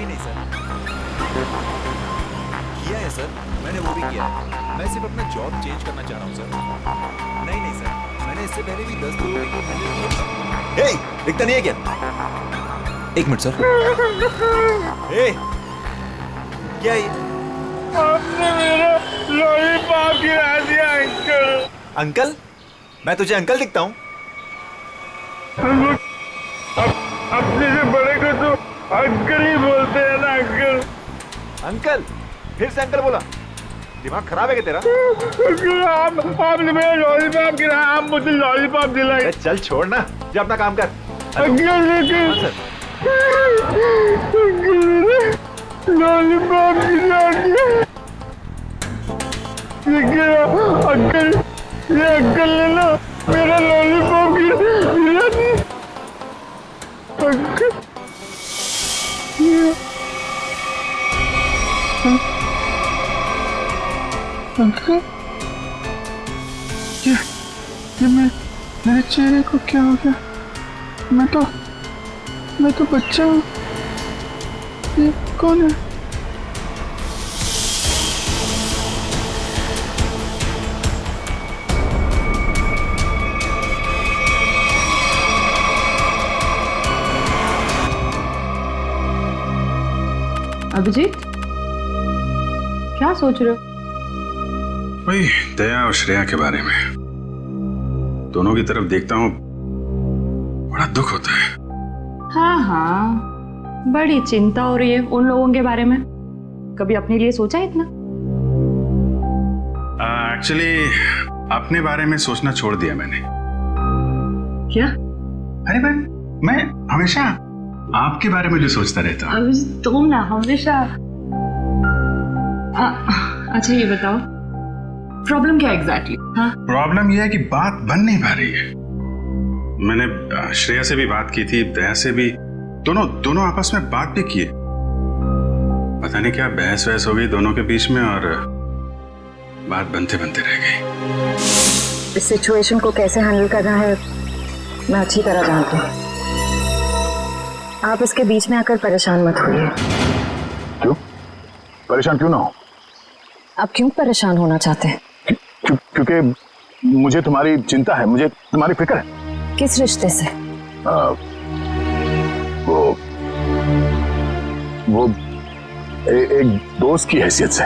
नहीं नहीं सर, किया है सर, मैंने वो भी किया है। मैं सिर्फ अपना जॉब चेंज करना चाह रहा हूँ सर। नहीं नहीं सर, मैंने इससे पहले भी 10 लोगों को हैंडल किया। हे, दिखता नहीं है क्या? एक मिनट सर। हे, क्या ये? आपने मेरा लॉलीपॉप गिरा दिया अंकल। अंकल? मैं तुझे अंकल दिखता हूँ? अपने से बड़े को तो अंकल ही बोलते हैं ना अंकल। अंकल? फिर से अंकल बोला? दिमाग खराब है क्या तेरा? आपने मेरा लॉलीपॉप गिराया, आप मुझे लॉलीपॉप दिलाए। चल छोड़ ना, जा अपना काम कर। अंकल लॉलीपॉप गिरा दिया। अंकल, ये अंकल ने ना मेरा लॉलीपॉप गिरा दिया। अंकल अंकल, ये मेरे चेहरे को क्या हो गया? मैं तो बच्चा हूँ। ये कौन है? अभिजीत, क्या सोच रहे हो? वही दया और श्रेया के बारे में। दोनों की तरफ देखता हूँ, बड़ा दुख होता है। हाँ, बड़ी चिंता हो रही है उन लोगों के बारे में। कभी अपने लिए सोचा इतना? एक्चुअली अपने बारे में सोचना छोड़ दिया मैंने। क्या? अरे मैं हमेशा आपके बारे में जो सोचता रहता हूँ। अभिजीत, तुम ना हमेशा। अच्छा ये बताओ, प्रॉब्लम क्या एग्जैक्टली? हाँ, प्रॉब्लम यह है कि बात बन नहीं पा रही है। मैंने श्रेया से भी बात की थी, दया से भी, दोनों आपस में बात भी किए। पता नहीं क्या बहस वहस हो गई दोनों के बीच में और बात बनते बनते रह गई। इस सिचुएशन को कैसे हैंडल करना है मैं अच्छी तरह जानती हूँ। आप इसके बीच में आकर परेशान मत होइए। क्यों? परेशान क्यों ना हो? आप क्यों परेशान होना चाहते हैं? क्योंकि मुझे तुम्हारी चिंता है, मुझे तुम्हारी फिक्र है। किस रिश्ते से? वो एक दोस्त की हैसियत से।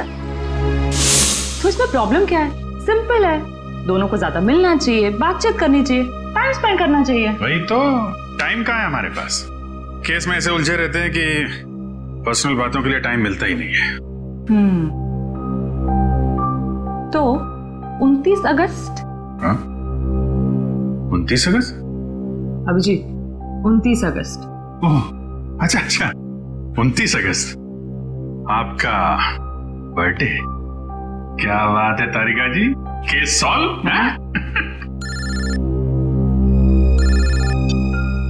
तो इसमें प्रॉब्लम क्या है? सिंपल है, दोनों को ज्यादा मिलना चाहिए, बातचीत करनी चाहिए, टाइम स्पेंड करना चाहिए। वही तो, टाइम कहाँ है हमारे पास? केस में ऐसे उलझे रहते हैं कि पर्सनल बातों के लिए टाइम मिलता ही नहीं है। तो 29 अगस्त? हाँ? 29 अगस्त? अभिजीत, 29 अगस्त। ओह, अच्छा 29 अगस्त आपका बर्थडे। क्या बात है तारिका जी, केस सॉल्व है?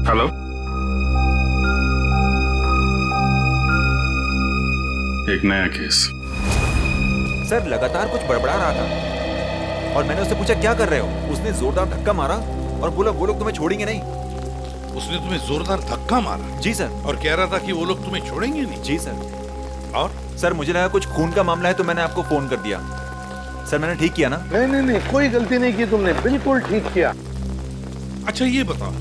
हेलो, एक नया केस। सर लगातार कुछ बड़बड़ा रहा था और मैंने उससे पूछा क्या कर रहे हो? उसने जोरदार धक्का मारा और बोला वो लोग तुम्हें छोड़ेंगे नहीं। उसने तुम्हें जोरदार धक्का मारा? जी सर। और कह रहा था कि वो लोग तुम्हें छोड़ेंगे नहीं? जी सर। और सर मुझे लगा कुछ खून का मामला है तो मैंने आपको फोन कर दिया। सर मैंने ठीक किया ना? नहीं, कोई गलती नहीं की तुमने, बिल्कुल ठीक किया। अच्छा ये बताओ,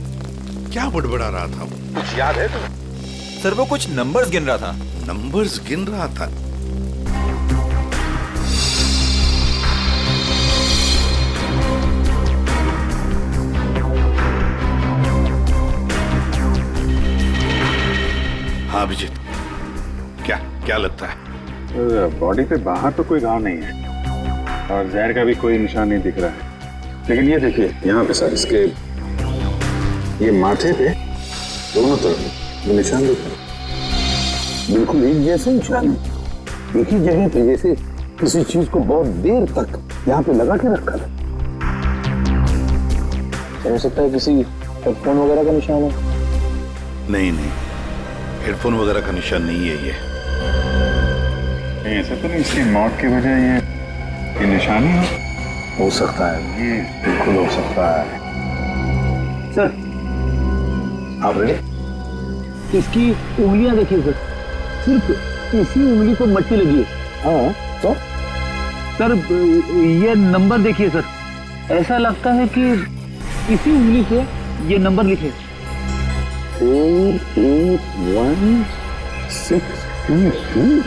क्या बड़बड़ा रहा था वो? कुछ याद है तुम्हें? सर वो कुछ नंबर्स गिन रहा था। नंबर्स गिन रहा था? हाँ अभिजीत, क्या लगता है? बॉडी पे बाहर तो कोई घाव नहीं है और जहर का भी कोई निशान नहीं दिख रहा है, लेकिन ये देखिए यहाँ पे सर, इसके ये माथे पे दोनों तरफ ये निशान दिख रहा है। बिल्कुल एक जैसे निशान है, एक ही जगह पे, जैसे किसी चीज को बहुत देर तक यहाँ पे लगा के रखा था। हो सकता है किसी हेडफोन वगैरह का निशान है। नहीं, हेडफोन वगैरह का निशान नहीं है ये। ऐसा तो नहीं इसकी मौत की वजह ये निशानी हो सकता है, ये बिल्कुल हो सकता है। सर आप रेडी? इसकी उंगलियां देखिए सर, सिर्फ इसी उंगली को मट्टी लगी है। हाँ तो सर ये नंबर देखिए सर, ऐसा लगता है कि इसी उंगली से ये नंबर लिखे। 48162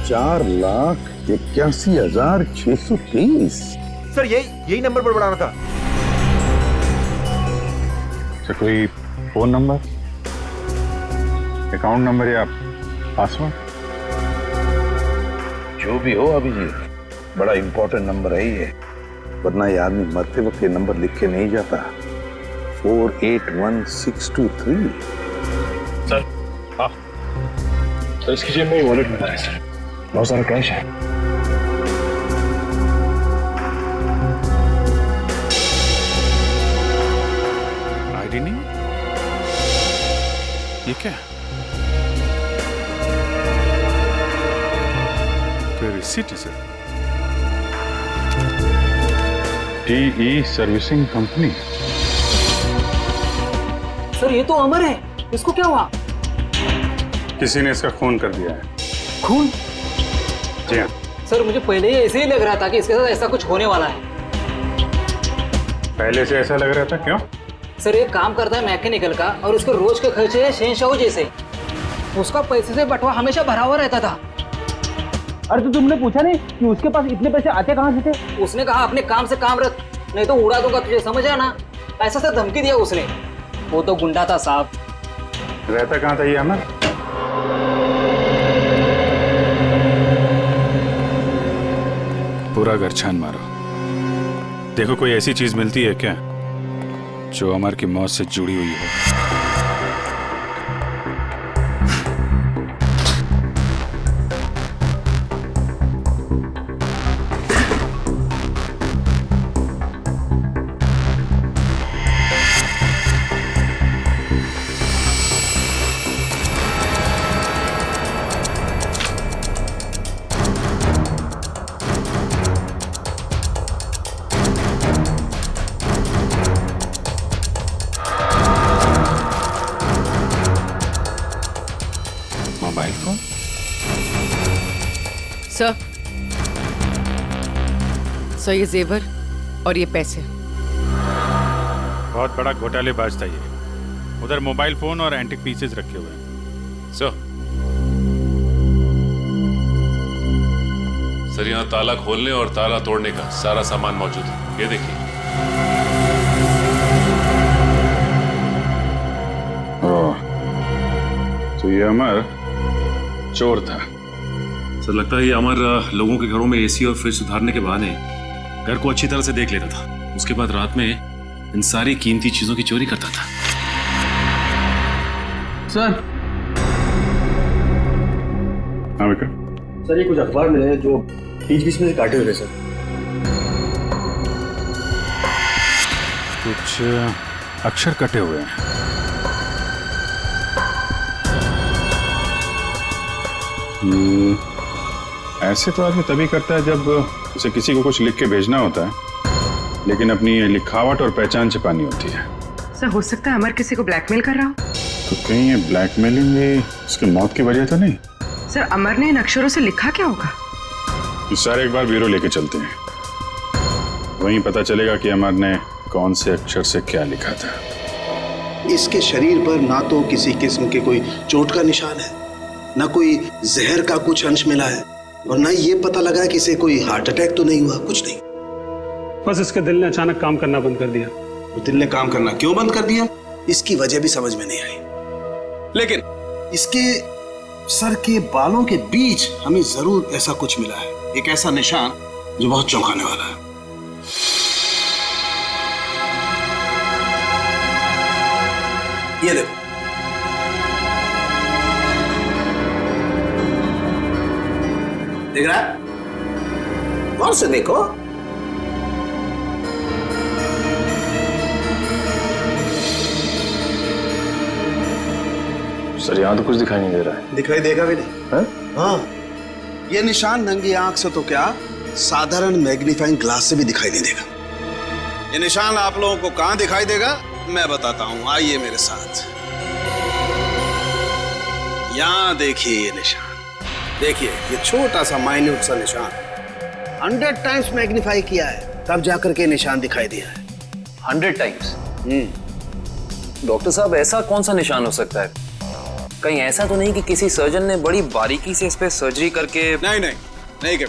4,81,623। सर यही नंबर पर बढ़ाना था। अच्छा, कोई फोन नंबर, अकाउंट नंबर या पासवर्ड? जो भी हो अभिजीत, बड़ा इंपॉर्टेंट नंबर है ये, वरना ये आदमी मरते वक्त ये नंबर लिख के नहीं जाता। 481,623। सर हाँ सर, इसकी जेब में वॉलेट मिला है सर, बहुत सारा कैश है। आईडी नहीं, ये क्या? कोई रिसीट है sir? TE servicing company. Sir ये तो अमर है, इसको क्या हुआ? किसी ने इसका खून कर दिया है। खून? जी हाँ। सर मुझे पहले ही ऐसे ही लग रहा था कि इसके साथ ऐसा कुछ होने वाला है। पहले से ऐसा लग रहा था, क्यों? सर ये काम करता है मैकेनिकल का और उसके रोज के खर्चे है शहंशाह जैसे। उसका पैसे से बटवा हमेशा भरा हुआ रहता था। अरे तो तुमने पूछा नहीं कि उसके पास इतने पैसे आते कहाँ से थे? उसने कहा अपने काम से काम रख, नहीं तो उड़ा दूंगा तुझे, समझ आना। ऐसा सा धमकी दिया उसने। वो तो गुंडा था साहब। रहता कहाँ था ये अमर? पूरा घर छान मारो, देखो कोई ऐसी चीज मिलती है क्या जो अमर की मौत से जुड़ी हुई हो। Mobile phone? सर ये जेवर और ये पैसे। बहुत बड़ा घोटालेबाज था ये। उधर मोबाइल फोन और एंटिक पीसेस रखे हुए हैं। सर यहाँ ताला खोलने और ताला तोड़ने का सारा सामान मौजूद है, ये देखिए। तो ये अमर चोर था। सर लगता है ये अमर लोगों के घरों में एसी और फ्रिज सुधारने के बहाने घर को अच्छी तरह से देख लेता था। उसके बाद रात में इन सारी कीमती चीजों की चोरी करता था। सर हाँ विक्रम। सर ये कुछ अखबार मिले हैं जो बीच बीच में से काटे हुए सर। कुछ अक्षर कटे हुए हैं। ऐसे तो आदमी तभी करता है जब उसे किसी को कुछ लिख के भेजना होता है, लेकिन अपनी लिखावट और पहचान छिपानी होती है। सर हो सकता है अमर किसी को ब्लैकमेल कर रहा हो। तो कहीं ये ब्लैकमेलिंग भी उसकी मौत की वजह तो नहीं? सर अमर ने इन अक्षरों से लिखा क्या होगा? इस सारे एक बार ब्यूरो लेके चलते हैं, वहीं पता चलेगा कि अमर ने कौन से अक्षर से क्या लिखा था। इसके शरीर पर ना तो किसी किस्म के कोई चोट का निशान है, ना कोई जहर का कुछ अंश मिला है, और ना ये पता लगा कि इसे कोई हार्ट अटैक तो नहीं हुआ, कुछ नहीं। बस इसके दिल ने अचानक काम करना बंद कर दिया। तो दिल ने काम करना क्यों बंद कर दिया, इसकी वजह भी समझ में नहीं आई। लेकिन इसके सर के बालों के बीच हमें जरूर ऐसा कुछ मिला है, एक ऐसा निशान जो बहुत चौंकाने वाला है। ये देखो, देख रहा है? गौर से देखो। सर यहाँ तो कुछ दिखाई नहीं दे रहा है। दिखाई देगा भी नहीं है? हाँ, ये निशान नंगी आंख से तो क्या, साधारण मैग्नीफाइंग ग्लास से भी दिखाई नहीं देगा। ये निशान आप लोगों को कहां दिखाई देगा मैं बताता हूं, आइए मेरे साथ। यहाँ देखिए ये निशान, देखिए ये छोटा सा माइन्यूट सा निशान 100 टाइम्स मैग्नीफाई किया है, तब जाकर के निशान दिखाई दिया है। 100 टाइम्स? डॉक्टर साहब, ऐसा कौन सा निशान हो सकता है? कहीं ऐसा तो नहीं कि किसी सर्जन ने बड़ी बारीकी से इस पे सर्जरी करके? नहीं नहीं नहीं कर,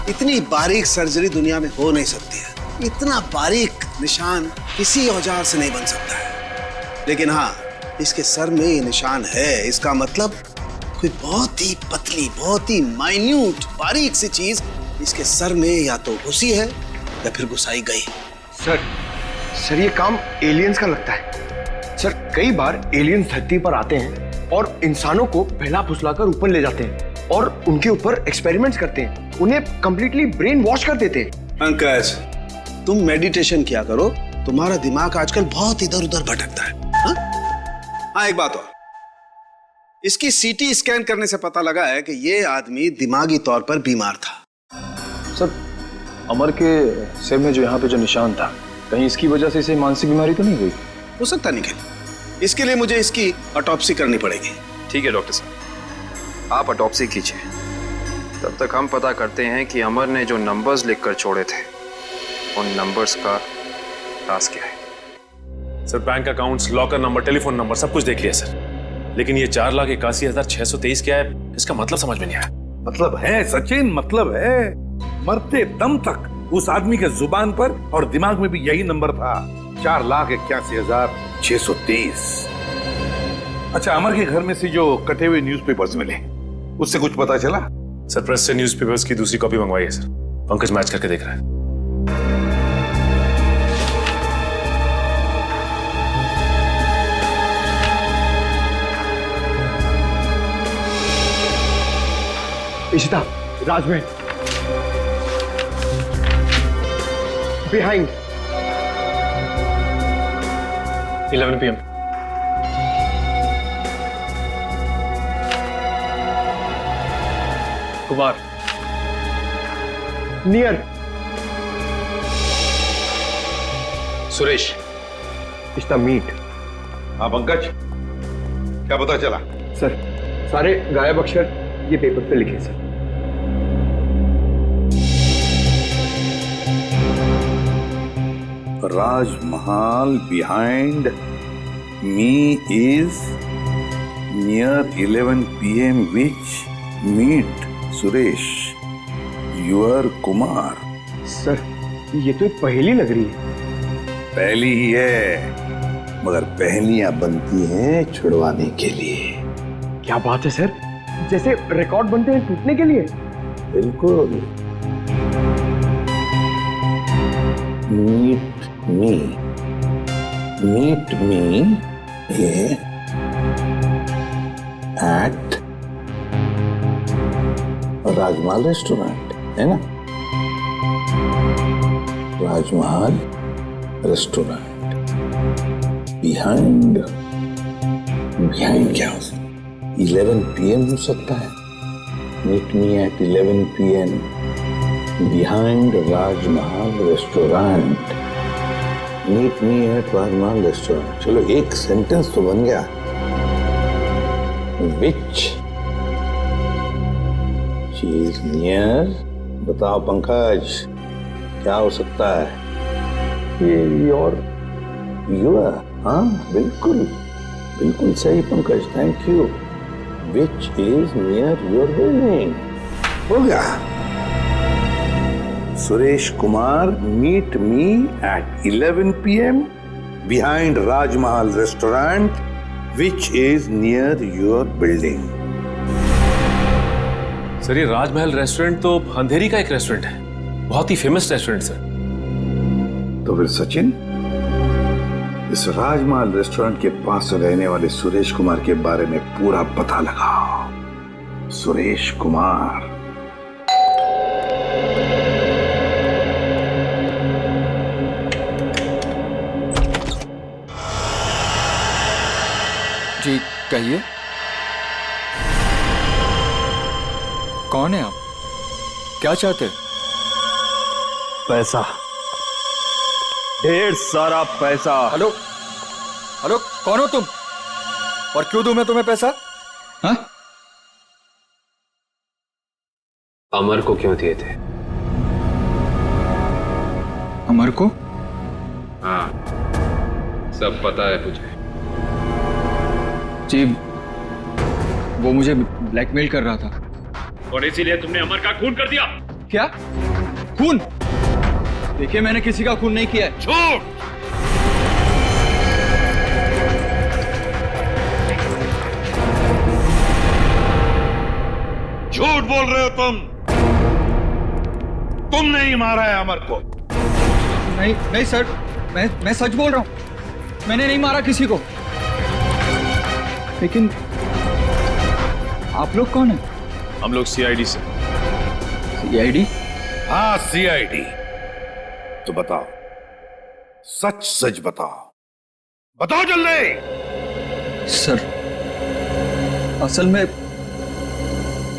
इतनी बारीक सर्जरी दुनिया में हो नहीं सकती है। इतना बारीक निशान किसी औजार से नहीं बन सकता है। लेकिन हाँ, इसके सर में ये निशान है, इसका मतलब कोई बहुत ही पतली, बहुत ही माइन्यूट, बारीक सी चीज इसके सर में या तो घुसी है या फिर घुसाई गई। सर ये काम एलियंस का लगता है। सर कई बार एलियंस धरती पर आते हैं और इंसानों को बहला फुसलाकर ऊपर ले जाते हैं और उनके ऊपर एक्सपेरिमेंट्स करते हैं, उन्हें कंप्लीटली ब्रेन वॉश कर देते हैं। पंकज, तुम मेडिटेशन किया करो, तुम्हारा दिमाग आजकल बहुत इधर उधर भटकता है। हाँ, एक बात और, इसकी सीटी स्कैन करने से पता लगा है कि ये आदमी दिमागी तौर पर बीमार था। सर अमर के सिर में जो यहाँ पे जो निशान था, कहीं इसकी वजह से इसे मानसिक बीमारी तो नहीं हुई? हो सकता निखिल, इसके लिए मुझे इसकी ऑटोप्सी करनी पड़ेगी। ठीक है डॉक्टर साहब, आप ऑटोप्सी कीजिए, तब तक हम पता करते हैं कि अमर ने जो नंबर्स लिखकर छोड़े थे उन नंबर्स का राज क्या है। Sir bank accounts, locker number, telephone number सब कुछ देख लिया सर, लेकिन ये 4,81,623 क्या है, इसका मतलब समझ में नहीं आया। मतलब है सचिन, मतलब है। मरते दम तक उस आदमी के जुबान पर और दिमाग में भी यही नंबर था, 4,81,623। अच्छा, अमर के घर में से जो कटे हुए न्यूज़पेपर्स मिले, उससे कुछ पता चला? सर प्रेस से न्यूज़पेपर्स की दूसरी कॉपी मंगवाई है सर, पंकज मैच करके देख रहा है। Ishita, Rajmahal, behind 11 PM। Kumar, near Suresh, Ishta meet. हाँ पंकज, क्या पता चला? सर सारे गायब अक्षर ये पेपर पे लिखे sir. Rajmahal behind me is near 11 PM which meet Suresh, your Kumar। Sir ये तो एक पहेली लग रही है। पहली ही है, मगर पहेलियां बनती हैं छुड़वाने के लिए। क्या बात है सर, जैसे रिकॉर्ड बनते हैं टूटने के लिए। बिल्कुल। Meet me at Rajmahal restaurant, है ना? राजमहल रेस्टोरेंट बिहाइंड क्या हो सकता है? 11 PM हो सकता है। Meet me at 11 PM behind Rajmahal restaurant. Meet me at Rajmahal restaurant. चलो एक सेंटेंस तो बन गया। Which is near, बताओ पंकज, क्या हो सकता है? ये योर, हाँ बिल्कुल बिल्कुल सही Pankaj, thank you. Which is near your building। हो गया। Suresh Kumar, meet me at 11 PM behind Rajmahal restaurant which is near your building। Sir ये राजमहल रेस्टोरेंट तो अंधेरी का एक रेस्टोरेंट है, बहुत ही फेमस रेस्टोरेंट सर। तो फिर सचिन, इस राजमहल रेस्टोरेंट के पास रहने वाले सुरेश कुमार के बारे में पूरा पता लगाओ। सुरेश कुमार। जी कहिए, कौन है आप? क्या चाहते? पैसा, ढेर सारा पैसा। हेलो हेलो, कौन हो तुम और क्यों दूं मैं तुम्हें पैसा? हाँ? अमर को क्यों दिए थे? अमर को? हाँ, सब पता है मुझे। जी, वो मुझे ब्लैकमेल कर रहा था और इसीलिए तुमने अमर का खून कर दिया। क्या? खून? देखिए, मैंने किसी का खून नहीं किया है। झूठ! झूठ बोल रहे हो तुम। तुमने ही मारा है अमर को। नहीं नहीं सर, मैं सच बोल रहा हूं। मैंने नहीं मारा किसी को। लेकिन आप लोग कौन हैं? हम लोग सीआईडी से। सीआईडी? हाँ, सीआईडी। तो बताओ, सच सच बताओ, बताओ जल्दी। सर, असल में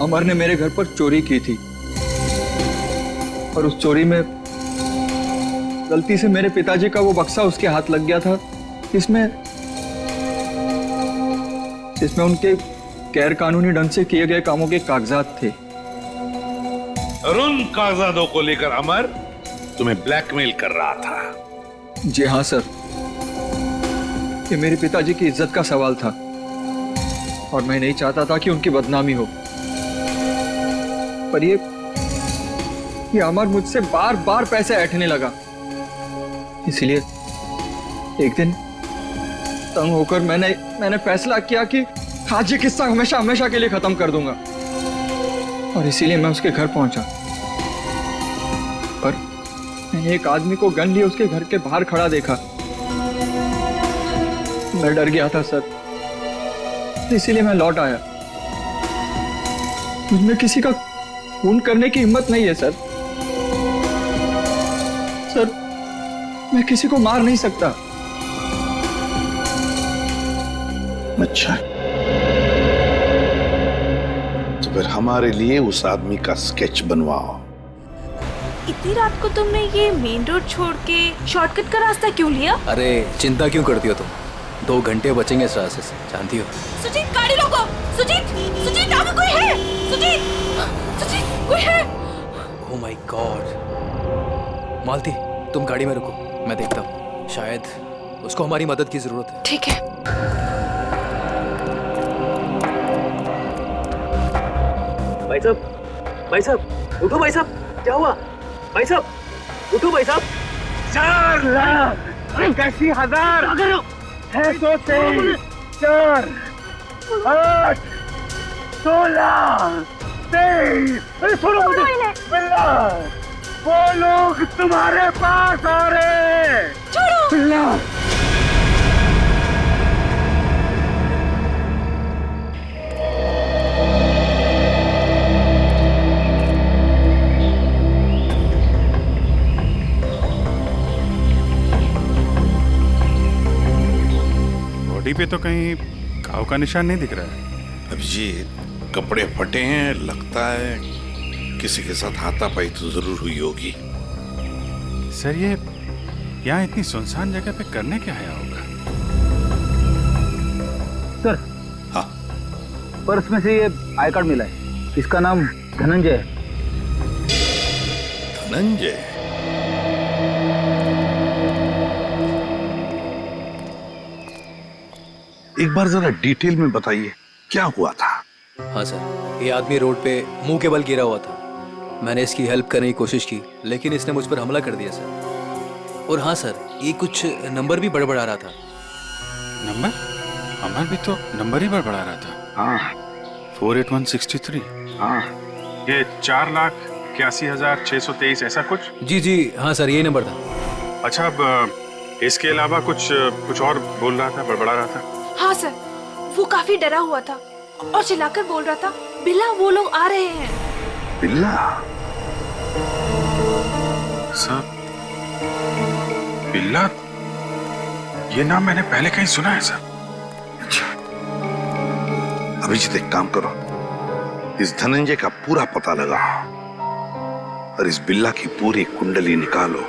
अमर ने मेरे घर पर चोरी की थी और उस चोरी में गलती से मेरे पिताजी का वो बक्सा उसके हाथ लग गया था जिसमें उनके गैर कानूनी ढंग से किए गए कामों के कागजात थे। और उन कागजातों को लेकर अमर तुम्हें ब्लैकमेल कर रहा था। जी हाँ सर, ये मेरे पिताजी की इज्जत का सवाल था और मैं नहीं चाहता था कि उनकी बदनामी हो। पर ये अमर मुझसे बार बार पैसे ऐंठने लगा। इसलिए एक दिन तंग होकर मैंने फैसला किया कि आज ये किस्सा हमेशा हमेशा के लिए खत्म कर दूंगा और इसीलिए मैं उसके घर पहुंचा। पर मैंने एक आदमी को गन लिए उसके घर के बाहर खड़ा देखा। मैं डर गया था सर, इसीलिए मैं लौट आया। मुझमें किसी का खून करने की हिम्मत नहीं है सर। सर, मैं किसी को मार नहीं सकता। अच्छा, तो फिर हमारे लिए उस आदमी का स्केच बनवाओ। इतनी रात को तुमने ये मेन रोड छोड़ के शॉर्टकट का रास्ता क्यों लिया? अरे चिंता क्यों करती हो तुम? 2 घंटे बचेंगे इस रास्ते से, जानती हो। सुजीत, गाड़ी रोको। सुजीत, सुजीत, आगे कोई है? सुजीत, सुजीत, कोई है? Oh my God. मालती, तुम गाड़ी में रुको, मैं देखता हूँ। शायद उसको हमारी मदद की जरूरत है। ठीक है। भाई साहब, उठो भाई साहब, क्या हुआ? भाई साहब, उठो भाई साहब। 4 लाख 81,000 623 4 8 16 23। अरे सुनो मुझे, बिल्ला, वो लोग तुम्हारे पास आ रहे हैं। छोड़ो बिल्ला। बॉडी पे तो कहीं घाव का निशान नहीं दिख रहा है। अभिजीत, कपड़े फटे हैं, लगता है किसी के साथ हाथापाई तो जरूर हुई होगी। सर, ये यहाँ इतनी सुनसान जगह पे करने क्या आया होगा? सर, हाँ, पर्स में से ये आई कार्ड मिला है। इसका नाम धनंजय है। धनंजय? एक बार जरा डिटेल में बताइए, क्या हुआ था? हाँ सर, ये आदमी रोड पे मुंह के बल गिरा हुआ था। मैंने इसकी हेल्प करने की कोशिश की, लेकिन इसने मुझ पर हमला कर दिया सर। और हाँ सर, ये कुछ नंबर भी बड़बड़ा रहा था। नंबर? अमर भी तो नंबर ही बड़बड़ा रहा था। हाँ 48163। हाँ, ये 4,81,623 ऐसा कुछ? जी जी हाँ सर, यही नंबर था। अच्छा, अब इसके अलावा कुछ और बोल रहा था, बड़बड़ा रहा था? हाँ सर, वो काफी डरा हुआ था और चिल्लाकर बोल रहा था, बिल्ला, वो लोग आ रहे हैं। बिल्ला? सर, बिल्ला, ये नाम मैंने पहले कहीं सुना है सर। अच्छा, अभिजीत एक काम करो, इस धनंजय का पूरा पता लगाओ और इस बिल्ला की पूरी कुंडली निकालो।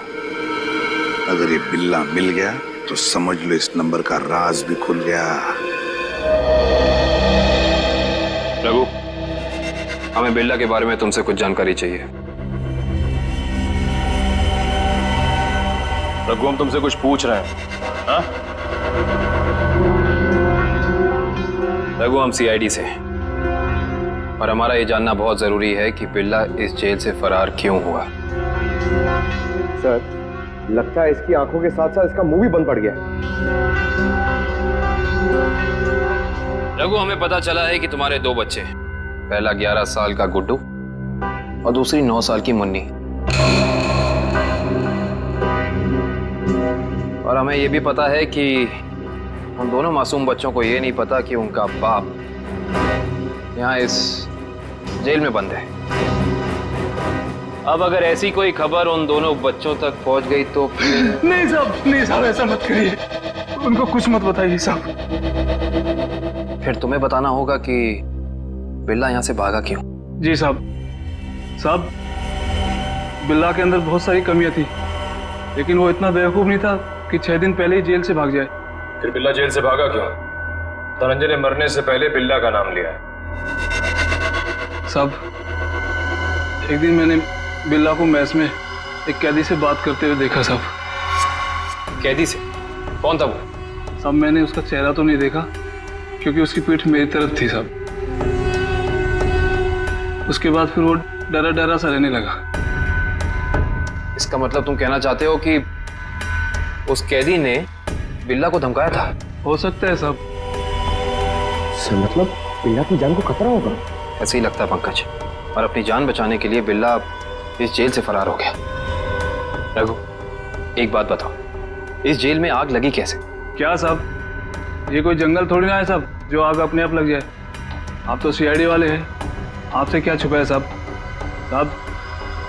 अगर ये बिल्ला मिल गया तो समझ लो इस नंबर का राज भी खुल गया। हमें बिल्ला के बारे में तुमसे कुछ जानकारी चाहिए। रघु, हम तुमसे कुछ पूछ रहे हैं। हाँ? रघु, हम सीआईडी से हैं और हमारा ये जानना बहुत जरूरी है कि बिल्ला इस जेल से फरार क्यों हुआ। सर, लगता है इसकी आंखों के साथ साथ इसका मुंह भी बंद पड़ गया है। रघु, हमें पता चला है कि तुम्हारे 2 बच्चे हैं। पहला 11 साल का गुड्डू और दूसरी 9 साल की मुन्नी। और हमें यह भी पता है कि उन दोनों मासूम बच्चों को यह नहीं पता कि उनका बाप यहाँ इस जेल में बंद है। अब अगर ऐसी कोई खबर उन दोनों बच्चों तक पहुंच गई तो नहीं साहब, ऐसा मत करिए। उनको कुछ मत बताइए साहब। फिर तुम्हें बताना होगा कि बिल्ला यहाँ से भागा क्यों। जी साहब, बिल्ला के अंदर बहुत सारी कमियां थी, लेकिन वो इतना बेवकूफ नहीं था कि 6 दिन पहले ही जेल से भाग जाए। फिर बिल्ला जेल से भागा क्यों? धनंजय ने मरने से पहले बिल्ला का नाम लिया है। साहब, एक दिन मैंने बिल्ला को मैस में एक कैदी से बात करते हुए देखा साहब। कैदी से? कौन था वो? साहब, मैंने उसका चेहरा तो नहीं देखा क्योंकि उसकी पीठ मेरी तरफ थी साहब। उसके बाद फिर वो डरा डरा सा रहने लगा। इसका मतलब तुम कहना चाहते हो कि उस कैदी ने बिल्ला को धमकाया था? हो सकता है साहब। सर, मतलब बिल्ला की जान को खतरा होगा? ऐसे ही लगता है पंकज। और अपनी जान बचाने के लिए बिल्ला इस जेल से फरार हो गया। रघु, एक बात बताओ, इस जेल में आग लगी कैसे? क्या साहब, ये कोई जंगल थोड़ी ना है साहब जो आग अपने आप लग जाए। आप तो सीआईडी वाले हैं, आपसे क्या छुपा है साहब?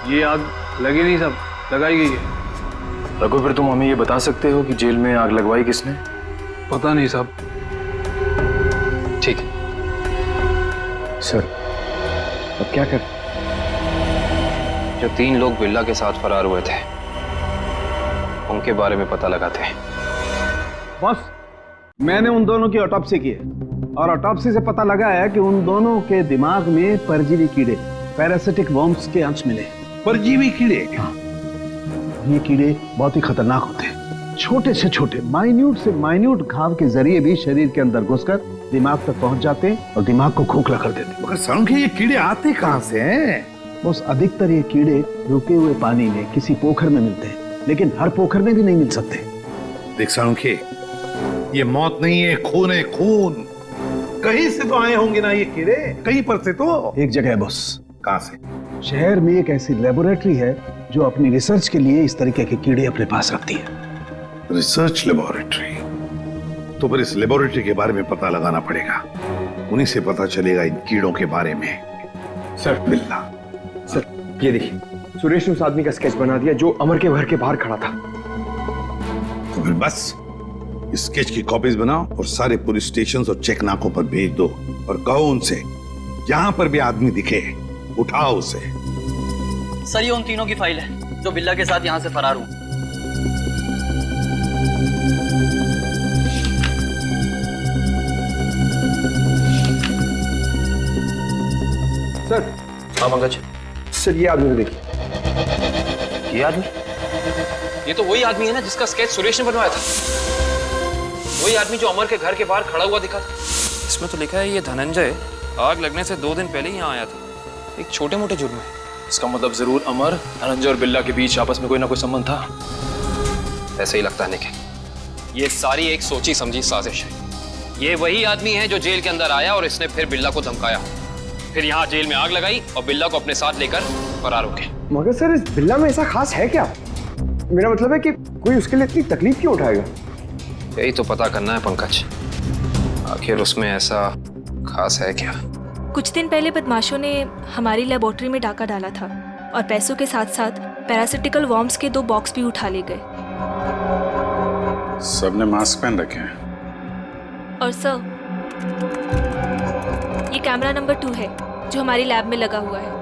ये आग लगी नहीं साहब, लगाई गई है। रघु, फिर तुम हमें ये बता सकते हो कि जेल में आग लगवाई किसने? पता नहीं साहब। ठीक है सर, अब क्या कर? जो 3 लोग बिल्ला के साथ फरार हुए थे उनके बारे में पता लगाते हैं। बस, मैंने उन दोनों की ऑटोप्सी की है और ऑटोप्सी से पता लगा है कि उन दोनों के दिमाग में परजीवी कीड़े, पैरासिटिक वर्म्स के अंश मिले। परजीवी कीड़े? हाँ, ये कीड़े बहुत ही खतरनाक होते हैं। छोटे से छोटे, माइन्यूट से माइन्यूट घाव के जरिए भी शरीर के अंदर घुसकर दिमाग तक पहुंच जाते हैं और दिमाग को खोखला कर देते हैं। मगर सालुंखे, ये कीड़े आते कहां से हैं? बस अधिकतर ये कीड़े रुके हुए पानी में किसी पोखर में मिलते हैं, लेकिन हर पोखर में भी नहीं मिल सकते। देख सालुंखे, ये मौत नहीं है, खून है, खून। कहीं से तो आए होंगे ना ये कीड़े, कहीं पर से तो। एक जगह है बॉस। कहां से? शहर में एक ऐसी लेबोरेटरी है जो अपनी रिसर्च के लिए इस तरीके के कीड़े अपने पास रखती है। Research laboratory? तो फिर इस लेबोरेटरी के बारे में पता लगाना पड़ेगा। उन्हीं से पता चलेगा इन कीड़ों के बारे में। सर, बिल्ला। सर, ये देखिए, सुरेश ने उस आदमी का स्केच बना दिया जो अमर के घर के बाहर खड़ा था। तो फिर बस स्केच की कॉपीज बनाओ और सारे पुलिस स्टेशन और चेक नाकों पर भेज दो और कहो उनसे जहां पर भी आदमी दिखे उठाओ उसे। सर, ये उन तीनों की फाइल है जो बिल्ला के साथ यहाँ से फरार हुए। सर। हाँ पंकज। सर, ये आदमी देखिए। ये आदमी? ये तो वही आदमी है ना जिसका स्केच सुरेश ने बनवाया था। वही आदमी जो अमर के घर के बाहर खड़ा हुआ दिखा था। इसमें तो लिखा है ये धनंजय आग लगने से 2 दिन पहले ही यहाँ आया था, एक छोटे मोटे जुर्म है। इसका मतलब जरूर अमर, धनंजय और बिल्ला के बीच आपस में कोई ना कोई संबंध था। ऐसे ही लगता है निखिल, ये सारी एक सोची समझी साजिश है। ये वही आदमी है जो जेल के अंदर आया और इसने फिर बिल्ला को धमकाया, फिर यहाँ जेल में आग लगाई और बिल्ला को अपने साथ लेकर फरार हो गए। मगर सर, इस बिल्ला में ऐसा खास है क्या? मेरा मतलब है कि कोई उसके लिए इतनी तकलीफ क्यों उठाएगा? यही तो पता करना है पंकज, आखिर उसमें ऐसा खास है क्या? कुछ दिन पहले बदमाशों ने हमारी लेबोरेटरी में डाका डाला था और पैसों के साथ साथ पैरासिटिकल वर्म्स के 2 बॉक्स भी उठा ले गए। सबने मास्क पहन रखे हैं। और सर, ये कैमरा नंबर 2 है जो हमारी लैब में लगा हुआ है।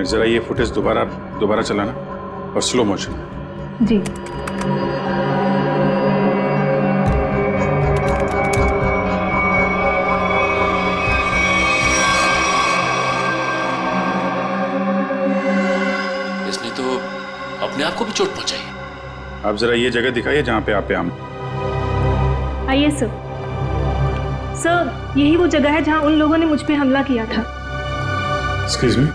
जरा ये फुटेज दोबारा चलाना और स्लो मोशन। जी। इसने तो अपने आप को भी चोट पहुंचाई। आप जरा ये जगह दिखाइए जहाँ पे आप आम। आइए सर। सर, यही वो जगह है जहां उन लोगों ने मुझ पे हमला किया था। Excuse me.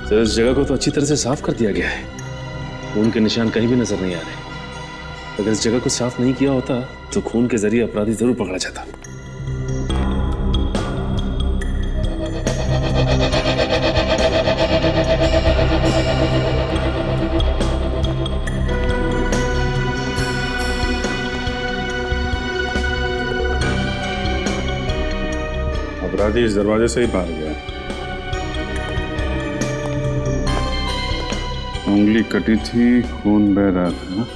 सर, इस जगह को तो अच्छी तरह से साफ कर दिया गया है, खून के निशान कहीं भी नजर नहीं आ रहे। अगर इस जगह को साफ नहीं किया होता तो खून के जरिए अपराधी जरूर पकड़ा जाता। अपराधी इस दरवाजे से ही बाहर गया। उंगली कटी थी, खून बह रहा था।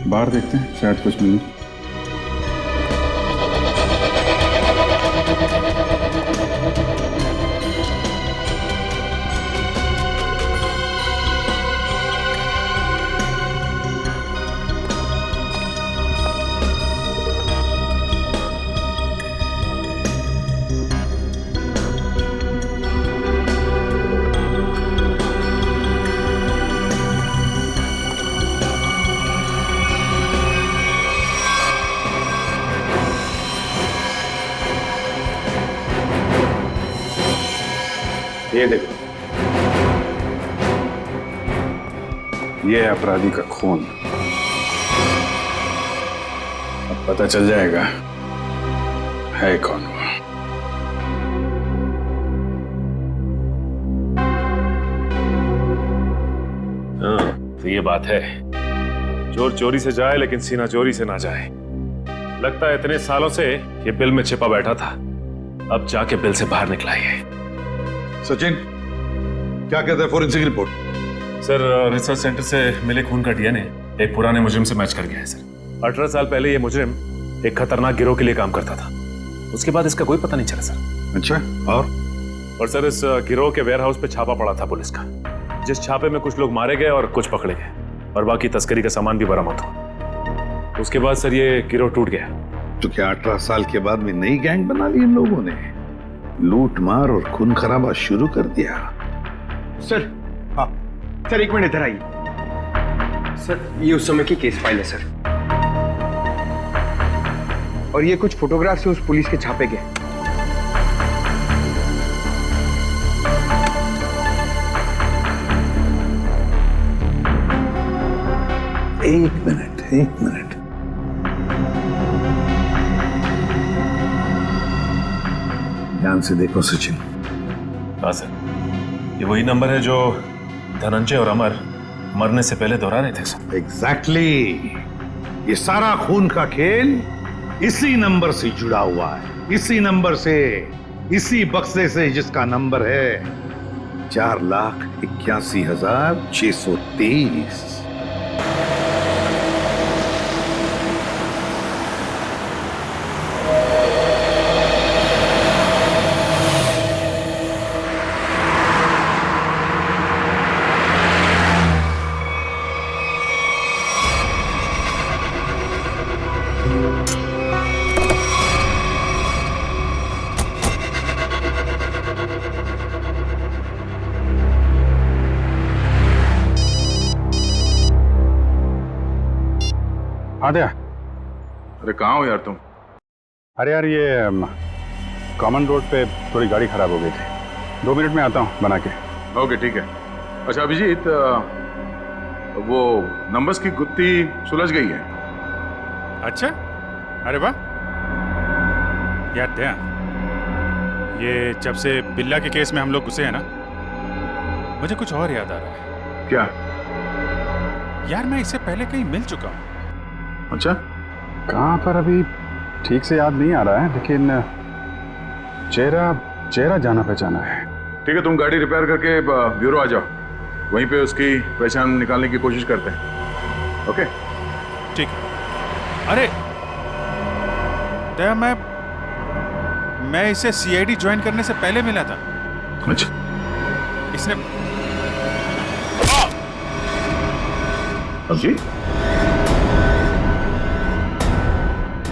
बाहर देखते हैं, शायद कुछ मिले। ये देखो, ये है अपराधी का खून। अब पता चल जाएगा है कौन वो। हाँ, तो ये बात है, चोर चोरी से जाए लेकिन सीना चोरी से ना जाए। लगता है इतने सालों से ये बिल में छिपा बैठा था, अब जाके बिल से बाहर निकला है। सचिन, क्या कहता है forensic report? Sir, research centre से मिले खून का डीएनए एक पुराने मुजरिम से मैच कर गया है सर। 18 साल पहले ये मुजरिम एक खतरनाक गिरोह के लिए काम करता था, उसके बाद इसका कोई पता नहीं चला सर। अच्छा, और सर, इस गिरोह के वेयर हाउस पे छापा पड़ा था पुलिस का, जिस छापे में कुछ लोग मारे गए और कुछ पकड़े गए और बाकी तस्करी का सामान भी बरामद हुआ। उसके बाद सर ये गिरोह टूट गया। तो क्या 18 साल के बाद भी नई गैंग बना ली इन लोगों ने? लूट मार और खून खराबा शुरू कर दिया। सर, हाँ सर, एक मिनट इधर आइए। सर, ये उस समय की केस फाइल है सर, और ये कुछ फोटोग्राफ से उस पुलिस के छापे गए। एक मिनट। ध्यान से देखो सचिन। हाँ सर, ये वही नंबर है जो धनंजय और अमर मरने से पहले दोहरा रहे थे सर। एग्जैक्टली। ये सारा खून का खेल इसी नंबर से जुड़ा हुआ है, इसी नंबर से, इसी बक्से से जिसका नंबर है 4,81,630। आद्या, अरे कहाँ हो यार तुम? अरे यार, ये कॉमन रोड पे थोड़ी गाड़ी खराब हो गई थी, 2 मिनट में आता हूँ बना के। ओके, ठीक है। अच्छा अभिजीत, वो नंबर्स की गुत्थी सुलझ गई है। अच्छा, अरे वाह यार दया, ये जब से बिल्ला के केस में हम लोग घुसे हैं ना, मुझे कुछ और याद आ रहा है। क्या? यार मैं इससे पहले कहीं मिल चुका हूँ। अच्छा, कहाँ पर अभी ठीक से याद नहीं आ रहा है, लेकिन चेहरा जाना पहचाना है। ठीक है, तुम गाड़ी रिपेयर करके ब्यूरो आ जाओ, वहीं पे उसकी पहचान निकालने की कोशिश करते हैं। ओके ठीक। अरे दया, मैं इसे सीआईडी ज्वाइन करने से पहले मिला था। अच्छा। इसने Abhijit,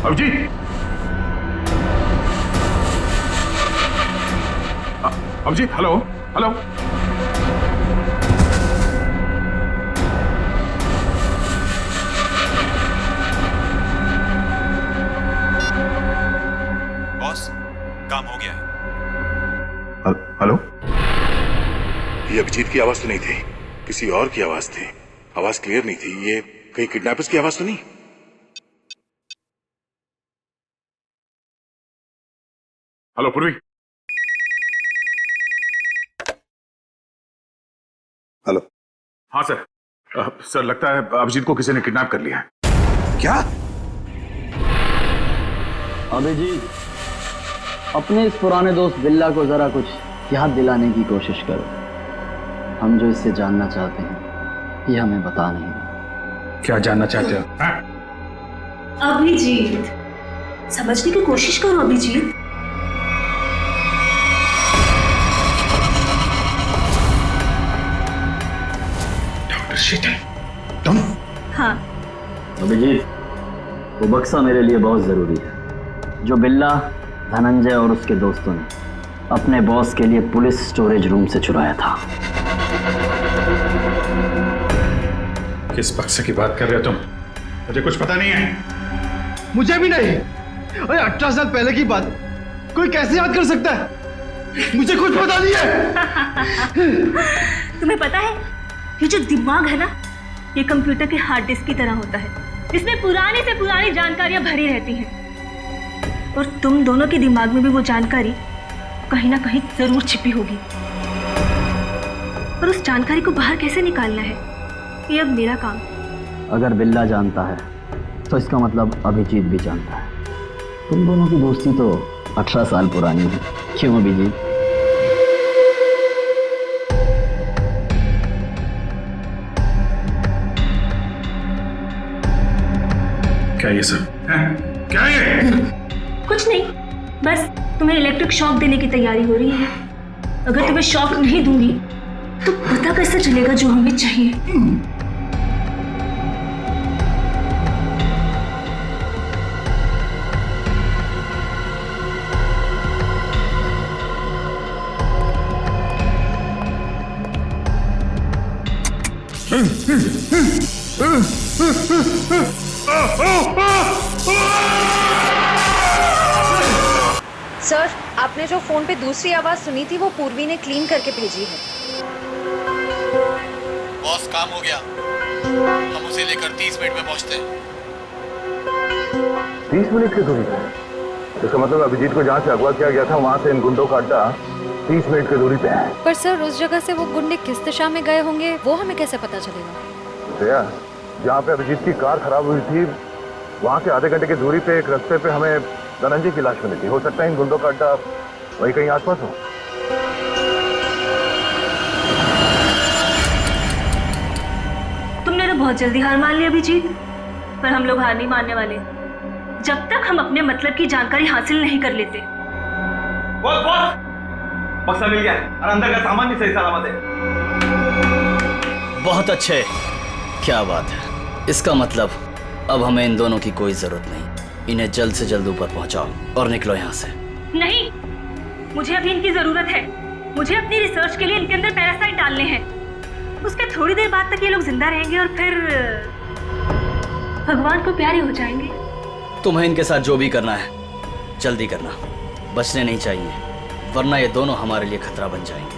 Abhijit, Abhijit, hello hello. Boss, काम हो गया है। हेलो। ये अभिजीत की आवाज तो नहीं थी, किसी और की आवाज थी। आवाज क्लियर नहीं थी। ये कहीं किडनैपर्स की आवाज तो नहीं? हेलो पूर्वी। हेलो। हाँ सर। सर लगता है अभिजीत को किसी ने किडनैप कर लिया है। क्या? अभिजीत, अपने इस पुराने दोस्त बिल्ला को जरा कुछ याद दिलाने की कोशिश करो। हम जो इससे जानना चाहते हैं ये हमें बता नहीं रहा। क्या जानना चाहते हो? अभिजीत, समझने की कोशिश करो अभिजीत। डॉक्टर शीतल, तुम? हाँ। अभिजीत, वो बक्सा मेरे लिए बहुत जरूरी है जो बिल्ला, धनंजय और उसके दोस्तों ने अपने बॉस के लिए पुलिस स्टोरेज रूम से चुराया था। किस बक्से की बात कर रहे हो तुम? मुझे कुछ पता नहीं है। मुझे भी नहीं। अरे 18 साल पहले की बात कोई कैसे याद कर सकता है? मुझे कुछ पता नहीं है। तुम्हें पता है, ये जो दिमाग है ना, ये कंप्यूटर के हार्ड डिस्क की तरह होता है, इसमें पुरानी से पुरानी जानकारियां भरी रहती हैं। और तुम दोनों के दिमाग में भी वो जानकारी कहीं ना कहीं जरूर छिपी होगी। और उस जानकारी को बाहर कैसे निकालना है, ये अब मेरा काम। अगर बिल्ला जानता है तो इसका मतलब अभिजीत भी जानता है। तुम दोनों की दोस्ती तो 18 साल पुरानी है, क्यों अभिजीत? क्या ये सब? क्या ये? कुछ नहीं, बस तुम्हें इलेक्ट्रिक शॉक देने की तैयारी हो रही है। अगर तुम्हें शॉक नहीं दूंगी तो पता कैसे चलेगा जो हमें चाहिए? सर, आपने जो फोन पे दूसरी आवाज सुनी थी वो पूर्वी ने क्लीन करके भेजी है। बॉस, काम हो गया। हम उसे लेकर 30 मिनट में पहुंचते हैं। 30 मिनट की दूरी पे? इसका मतलब अभिजीत को जहाँ से अगवा किया गया था वहाँ से इन गुंडों का अड्डा 30 मिनट की दूरी पे है। पर सर, उस जगह से वो गुंडे किस दिशा में गए होंगे वो हमें कैसे पता चलेगा? दया, जहाँ पे अभिजीत की कार खराब हुई थी वहाँ से आधे घंटे की दूरी पे एक रास्ते पे हमें धनंजय की लाश मिली थी। हो सकता है इन गुंडों का अड्डा वही कहीं आसपास हो। तुमने तो बहुत जल्दी हार मान ली अभिजीत, पर हम लोग हार नहीं मानने वाले जब तक हम अपने मतलब की जानकारी हासिल नहीं कर लेते। बॉस, बक्सा मिल गया और अंदर का सामान भी सही सलामत है। बहुत अच्छे, क्या बात है। इसका मतलब अब हमें इन दोनों की कोई जरूरत नहीं। इन्हें जल्द से जल्द ऊपर पहुंचाओ और निकलो यहाँ से। नहीं, मुझे अभी इनकी जरूरत है। मुझे अपनी रिसर्च के लिए इनके अंदर पैरासाइट डालने हैं। उसके थोड़ी देर बाद तक ये लोग जिंदा रहेंगे और फिर भगवान को प्यारे हो जाएंगे। तुम्हें इनके साथ जो भी करना है जल्दी करना, बचने नहीं चाहिए, वरना ये दोनों हमारे लिए खतरा बन जाएंगे।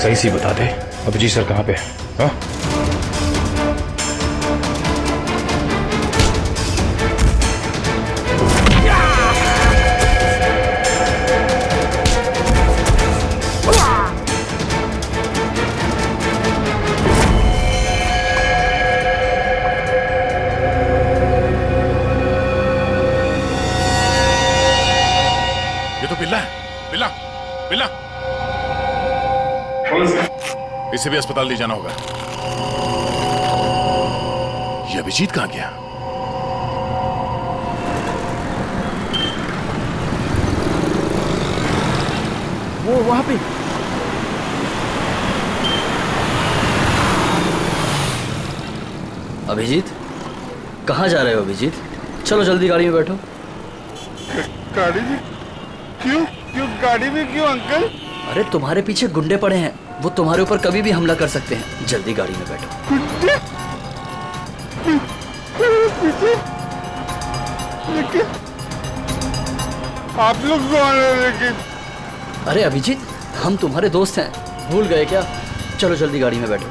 सही सी बता दे, अभिजीत सर कहाँ पे है? हाँ? ये तो बिल्ला है, बिल्ला, बिल्ला। इसे भी अस्पताल ले जाना होगा। ये अभिजीत कहाँ गया? वो वहां पे। अभिजीत, कहाँ जा रहे हो अभिजीत? चलो जल्दी गाड़ी में बैठो। गाड़ी में क्यों? क्यों गाड़ी में क्यों अंकल? अरे तुम्हारे पीछे गुंडे पड़े हैं, वो तुम्हारे ऊपर कभी भी हमला कर सकते हैं। जल्दी गाड़ी में बैठो। लेकिन आप लोग कौन हो? लेकिन अरे अभिजीत, हम तुम्हारे दोस्त हैं, भूल गए क्या? चलो जल्दी गाड़ी में बैठो।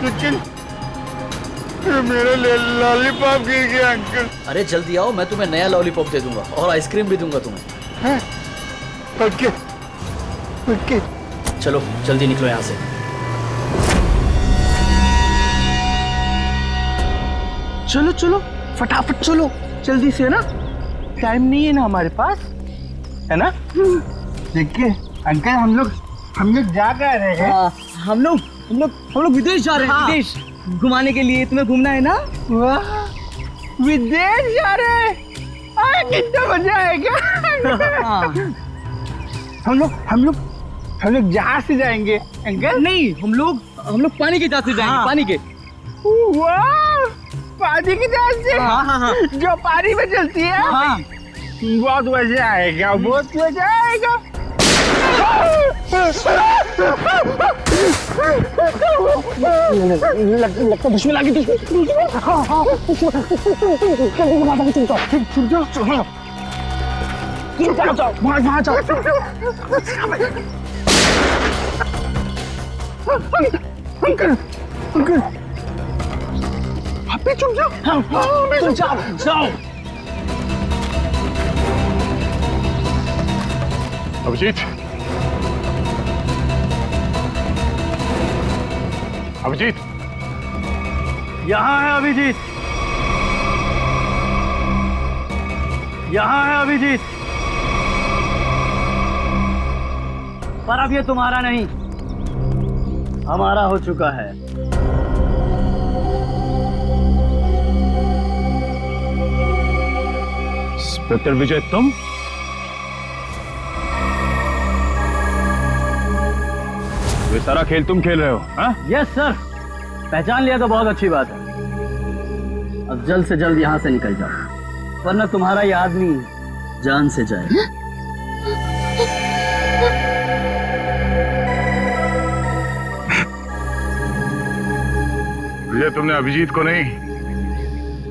लेकिन मेरा लॉलीपॉप गिर गया अंकल। अरे जल्दी आओ, मैं तुम्हें नया लॉलीपॉप दे दूंगा और आइसक्रीम भी दूंगा तुम्हें। Okay okay. चलो जल्दी निकलो यहाँ से। चलो चलो फटाफट चलो, जल्दी से, ना टाइम नहीं है ना हमारे पास, है ना? देखिए अंकल, हम लोग जा कर रहे हैं। हम लोग विदेश जा रहे हैं। विदेश घुमाने के लिए। तुम्हें घूमना है ना? वाह, विदेश जा रहे हैं, कितना मजा आएगा। हम लोग जहाज से जाएंगे अंकल? नहीं, हम लोग पानी के जहाज से जाएंगे। पानी के। वाह, पानी की जहाज से? हाँ। जो पानी में चलती है? हाँ। बहुत मजा आएगा, बहुत मजा आएगा। लगता दुश्मन आ गई। वहाँ जाओ। अंकल आप भी चुप जाओ। जाओ। अभिजीत, अभिजीत, यहाँ है अभिजीत, यहाँ है अभिजीत। पर अब ये तुम्हारा नहीं, हमारा हो चुका है। इंस्पेक्टर विजय, तुम? ये सारा खेल तुम खेल रहे हो? हाँ? यस सर, पहचान लिया तो बहुत अच्छी बात है। अब जल्द से जल्द यहाँ से निकल जाओ, वरना तुम्हारा ये आदमी जान से जाए। विजय, तुमने अभिजीत को नहीं,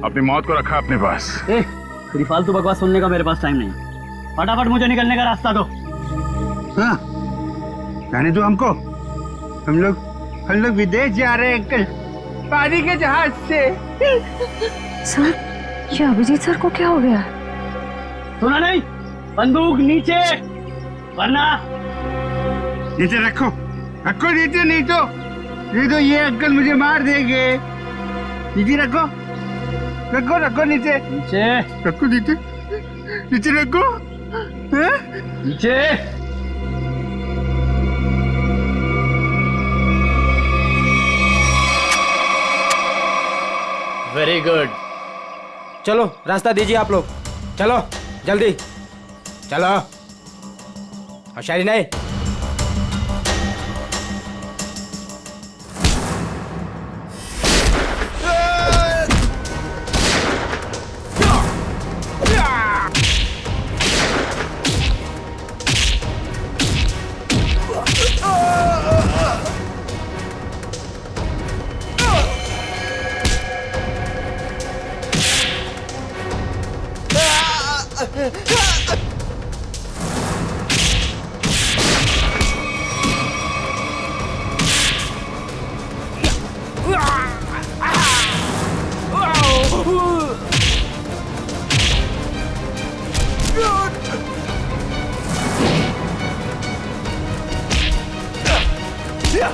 अपनी मौत को रखा अपने पास। तेरी फालतू बकवास सुनने का मेरे पास टाइम नहीं। फटाफट मुझे निकलने का रास्ता दो। हाँ, जाने दो हमको। हम लोग विदेश जा रहे हैं अंकल, पानी के जहाज से। सर, ये अभिजीत सर को क्या हो गया? सुना नहीं? बंदूक नीचे, वरना नीचे रखो, नीचे, नहीं तो ये अंकल मुझे मार देंगे। नीचे रखो नीचे रखो, नीचे रखो। नीचे। Very good. चलो रास्ता दीजिए आप लोग, चलो जल्दी चलो। होशियारी नहीं। दिया।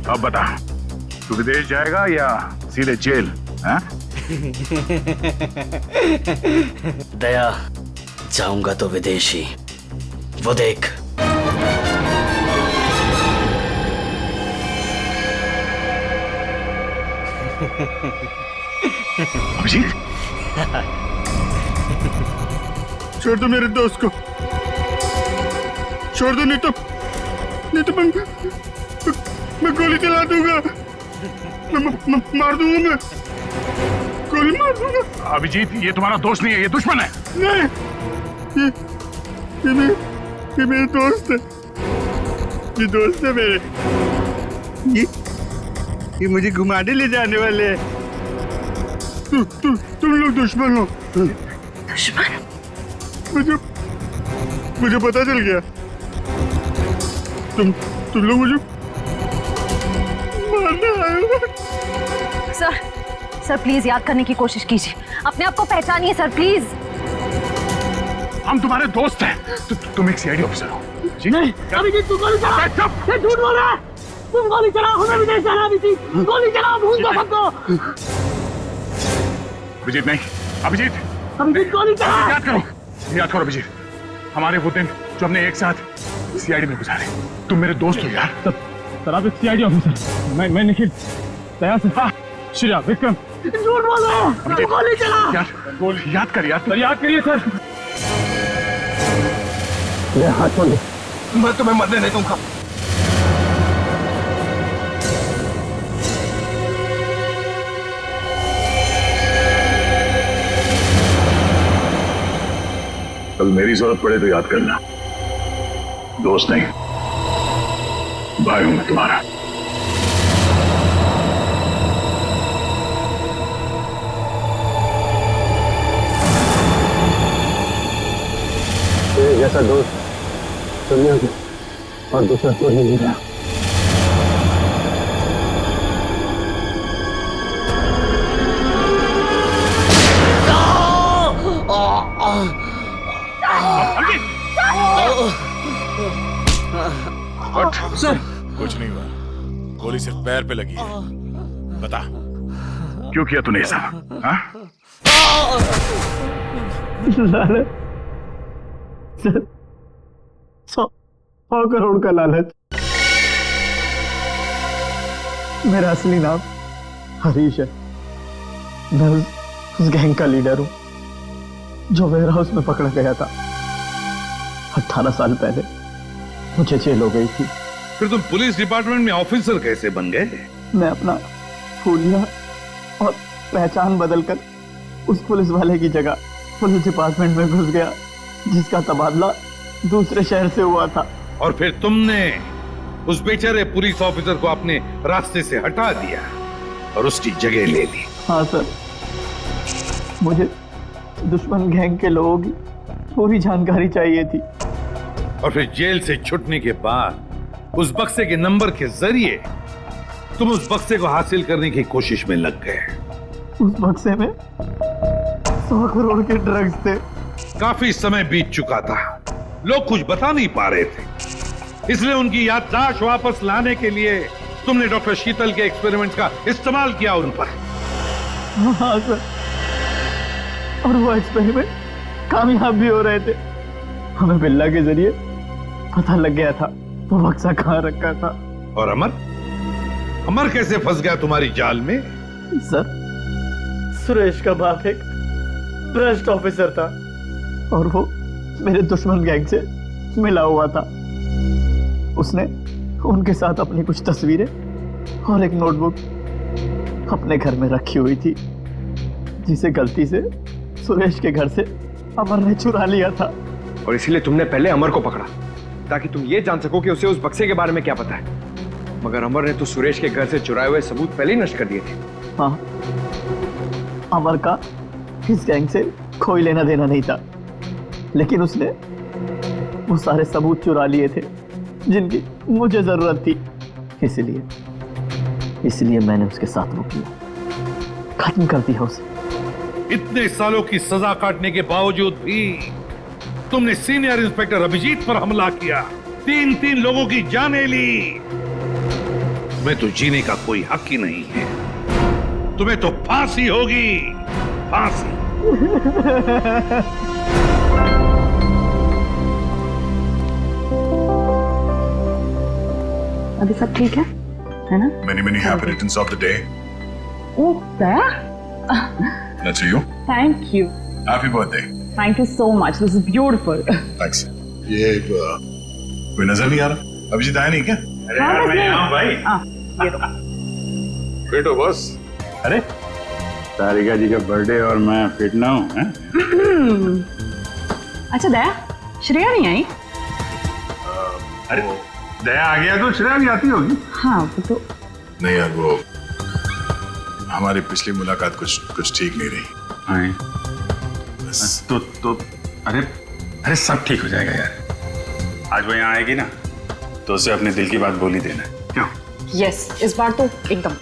अब बता, तू विदेश जाएगा या सीधे जेल? हाँ? दया, जाऊंगा तो विदेशी, वो देख। अभिजीत, छोड़ दो मेरे दोस्त को, छोड़ दो, नहीं तो मैं गोली चला दूंगा, मैं मार दूंगा, मैं गोली मार दूंगा। अभिजीत, ये तुम्हारा दोस्त नहीं है, ये दुश्मन है। नहीं, ये मेरे दोस्त है, ये दोस्त है मेरे। ये मुझे घुमाने ले जाने वाले हैं। तुम लोग दुश्मन हो। दुश्मन? मुझे पता चल गया। तुम लोग मुझे मारने आए हो। सर प्लीज याद करने की कोशिश कीजिए, अपने आप को पहचानिए सर प्लीज। हम तुम्हारे दोस्त हैं। तुम एक सीआईडी ऑफिसर हो। जी नहीं, अभिजीत तू गोली चला। ये झूठ बोल रहा है। तुम गोली चलाओ, हमें विदेश जाना। अभिजीत गोली चलाओ, भूल दो सबको। अभिजीत नहीं, अभिजीत गोली चला। याद करो अभिजीत, हमारे वो दिन जो हमने एक साथ सीआईडी में गुजारे। तुम मेरे दोस्त हो यार। सर आप एक सीआईडी ऑफिसर, मैं निखिल, दया से। हाँ, श्रेया, विक्रम। झूठ बोल रहा है। गोली चला। याद कर यार। याद करिए सर। मेरा हाथ छोड़ दे, मैं तुम्हें मरने नहीं दूंगा। कल मेरी जरूरत पड़े तो याद करना। दोस्त नहीं, भाई हूं मैं तुम्हारा। जैसा दोस्त दुनिया में और दूसरा कोई नहीं मिला। सर कुछ नहीं हुआ, गोली सिर्फ पैर पे लगी है। बता क्यों किया तूने ऐसा? हाँ? सर 100 करोड़ का लालच। मेरा असली नाम हरीश है। मैं उस गैंग का लीडर हूं जो वेयर हाउस में पकड़ा गया था। 18 साल पहले मुझे जेल हो गई थी। फिर तुम पुलिस डिपार्टमेंट में ऑफिसर कैसे बन गए? मैं अपना फूलिया और पहचान बदलकर उस पुलिस वाले की जगह पुलिस डिपार्टमेंट में घुस गया, जिसका तबादला दूसरे शहर से हुआ था। और फिर तुमने उस बेचारे पुलिस ऑफिसर को अपने रास्ते से हटा दिया और उसकी जगह ले ली। हाँ सर, मुझे दुश्मन गैंग के लोगों की पूरी जानकारी चाहिए थी। और फिर जेल से छूटने के बाद उस बक्से के नंबर के जरिए तुम उस बक्से को हासिल करने की कोशिश में लग गए। उस बक्से में 100 करोड़ के ड्रग्स थे। काफी समय बीत चुका था, लोग कुछ बता नहीं पा रहे थे, इसलिए उनकी याददाश्त वापस लाने के लिए तुमने डॉक्टर शीतल के एक्सपेरिमेंट का इस्तेमाल किया उन पर। हाँ सर, और वो एक्सपेरिमेंट कामयाब भी हो रहे थे। हमें बिल्ला के जरिए पता लग गया था वो बक्सा कहाँ रखा था। और अमर, अमर कैसे फंस गया तुम्हारी जाल में? सर, सुरेश का बाप एक भ्रष्ट ऑफिसर था और वो मेरे दुश्मन गैंग से मिला हुआ था। उसने उनके साथ अपनी कुछ तस्वीरें और एक नोटबुक अपने घर में रखी हुई थी, जिसे गलती से सुरेश के घर से अमर ने चुरा लिया था। और इसीलिए तुमने पहले अमर को पकड़ा ताकि तुम ये जान सको कि उसे उस बक्से के बारे में क्या पता है। मगर अमर ने तो सुरेश के घर से चुराए हुए सबूत पहले ही नष्ट कर दिए थे। हाँ, अमर का इस गैंग से कोई लेना देना नहीं था, लेकिन उसने वो सारे सबूत चुरा लिए थे जिनकी मुझे जरूरत थी। इसलिए मैंने उसके साथ वो किया, खत्म कर दिया उसे। इतने सालों की सजा काटने के बावजूद भी तुमने सीनियर इंस्पेक्टर अभिजीत पर हमला किया, 3 लोगों की जानें ली। तुम्हें तो जीने का कोई हक ही नहीं है, तुम्हें तो फांसी होगी, फांसी। अभी सब ठीक है ना? Many happy returns of the day. Oh, there? That's you. Thank you. Happy birthday. Thank you so much. This is beautiful. Thanks. ये कोई नजर नहीं आ रहा? अभिजीत आया नहीं क्या? अरे यार मैं यहाँ हूँ भाई। ये लो। बेटो बॉस। अरे तारिका जी का बर्थडे और मैं फिट ना हूँ। अच्छा दया, श्रेया नहीं आई? अरे दया आ गया तो श्रेया भी आती होगी। हाँ वो तो नहीं यार, वो हमारी पिछली मुलाकात कुछ ठीक नहीं रही। हाँ तो अरे सब ठीक हो जाएगा यार। आज वो यहाँ आएगी ना तो उसे अपने दिल की बात बोल ही देना। क्यों? यस, इस बार तो एकदम।